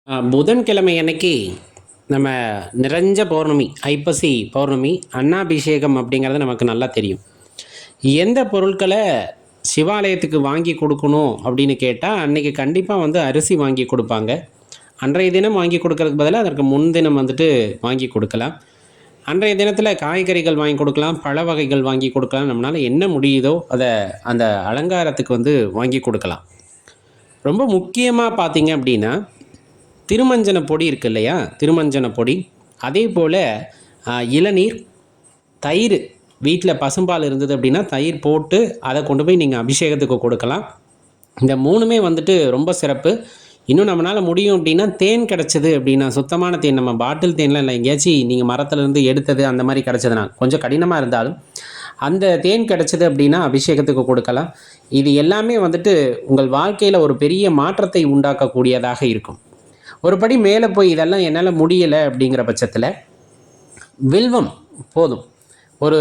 புதன்கிழமை அன்னைக்கு நம்ம நிறைஞ்ச பௌர்ணமி, ஐப்பசி பௌர்ணமி, அன்னாபிஷேகம் அப்படிங்கிறது நமக்கு நல்லா தெரியும். எந்த பொருட்களை சிவாலயத்துக்கு வாங்கி கொடுக்கணும் அப்படின்னு கேட்டால், அன்னைக்கு கண்டிப்பாக அரிசி வாங்கி கொடுப்பாங்க. அன்றைய தினம் வாங்கி கொடுக்கறதுக்கு பதிலாக அதற்கு முன்தினம் வாங்கி கொடுக்கலாம். அன்றைய தினத்தில் காய்கறிகள் வாங்கி கொடுக்கலாம், பழ வகைகள் வாங்கி கொடுக்கலாம். நம்மளால் என்ன முடியுதோ அதை அந்த அலங்காரத்துக்கு வாங்கி கொடுக்கலாம். ரொம்ப முக்கியமாக பார்த்தீங்க அப்படின்னா, திருமஞ்சன பொடி இருக்கு இல்லையா, திருமஞ்சன பொடி, அதே போல் இளநீர், தயிர், வீட்டில் பசும்பால் இருந்தது அப்படின்னா தயிர் போட்டு அதை கொண்டு போய் நீங்கள் அபிஷேகத்துக்கு கொடுக்கலாம். இந்த மூணுமே ரொம்ப சிறப்பு. இன்னும் நம்மளால் முடியும் அப்படின்னா தேன் கிடச்சிது அப்படின்னா, சுத்தமான தேன், நம்ம பாட்டில் தேன்லாம் இல்லை, எங்கேயாச்சும் நீங்கள் மரத்துலேருந்து எடுத்தது அந்த மாதிரி கிடச்சதுன்னா, கொஞ்சம் கடினமாக இருந்தாலும் அந்த தேன் கிடச்சிது அப்படின்னா அபிஷேகத்துக்கு கொடுக்கலாம். இது எல்லாமே உங்கள் வாழ்க்கையில் ஒரு பெரிய மாற்றத்தை உண்டாக்கக்கூடியதாக இருக்கும். ஒரு படி மேலே போய் இதெல்லாம் என்னால் முடியலை அப்படிங்கிற பட்சத்தில் வில்வம் போதும். ஒரு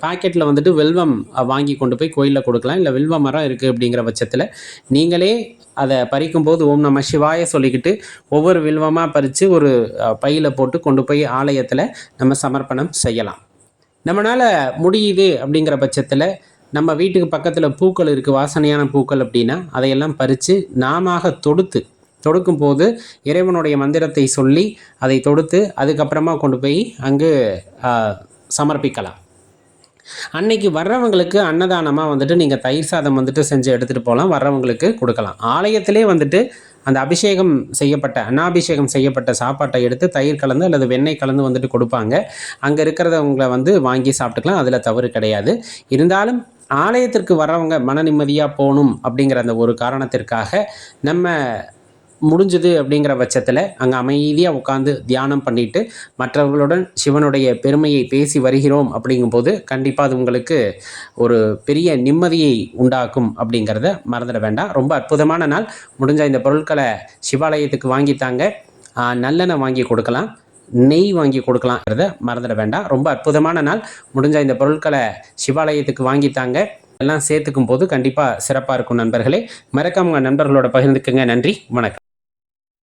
பாக்கெட்டில் வில்வம் வாங்கி கொண்டு போய் கோயிலில் கொடுக்கலாம். இல்லை வில்வ மரம் இருக்குது அப்படிங்கிற பட்சத்தில் நீங்களே அதை பறிக்கும்போது ஓம் நம சிவாய சொல்லிக்கிட்டு ஒவ்வொரு வில்வமாக பறித்து ஒரு பையில் போட்டு கொண்டு போய் ஆலயத்தில் நம்ம சமர்ப்பணம் செய்யலாம். நம்மளால் முடியுது அப்படிங்கிற பட்சத்தில் நம்ம வீட்டுக்கு பக்கத்தில் பூக்கள் இருக்குது, வாசனையான பூக்கள் அப்படின்னா அதையெல்லாம் பறித்து நாம தொடுக்கும் போது இறைவனுடைய மந்திரத்தை சொல்லி அதை தொடுத்து அதுக்கப்புறமா கொண்டு போய் அங்கு சமர்ப்பிக்கலாம். அன்னைக்கு வர்றவங்களுக்கு அன்னதானமாக நீங்கள் தயிர் சாதம் செஞ்சு எடுத்துகிட்டு போகலாம், வர்றவங்களுக்கு கொடுக்கலாம். ஆலயத்திலே அந்த அபிஷேகம் செய்யப்பட்ட அன்னாபிஷேகம் செய்யப்பட்ட சாப்பாட்டை எடுத்து தயிர் கலந்து அல்லது வெண்ணெய் கலந்து கொடுப்பாங்க. அங்கே இருக்கிறவங்களை வாங்கி சாப்பிட்டுக்கலாம், அதில் தவறு கிடையாது. இருந்தாலும் ஆலயத்திற்கு வர்றவங்க மன நிம்மதியாக போகணும் அப்படிங்கிற அந்த ஒரு காரணத்திற்காக நம்ம முடிஞ்சது அப்படிங்கிற பட்சத்தில் அங்கே அமைதியாக உட்காந்து தியானம் பண்ணிவிட்டு மற்றவர்களுடன் சிவனுடைய பெருமையை பேசி வருகிறோம் அப்படிங்கும்போது கண்டிப்பாக அது உங்களுக்கு ஒரு பெரிய நிம்மதியை உண்டாக்கும் அப்படிங்கிறத மறந்துட வேண்டாம். ரொம்ப அற்புதமான நாள். முடிஞ்ச இந்த பொருட்களை சிவாலயத்துக்கு வாங்கித்தாங்க. நல்லெண்ணெய் வாங்கி கொடுக்கலாம், நெய் வாங்கி கொடுக்கலாங்கிறத மறந்துட வேண்டாம். ரொம்ப அற்புதமான நாள். முடிஞ்ச இந்த பொருட்களை சிவாலயத்துக்கு வாங்கித்தாங்க. எல்லாம் சேர்த்துக்கும் போது கண்டிப்பாக சிறப்பாக இருக்கும். நண்பர்களே, மறக்காம உங்கள் நண்பர்களோட பகிர்ந்துக்குங்க. நன்றி, வணக்கம்.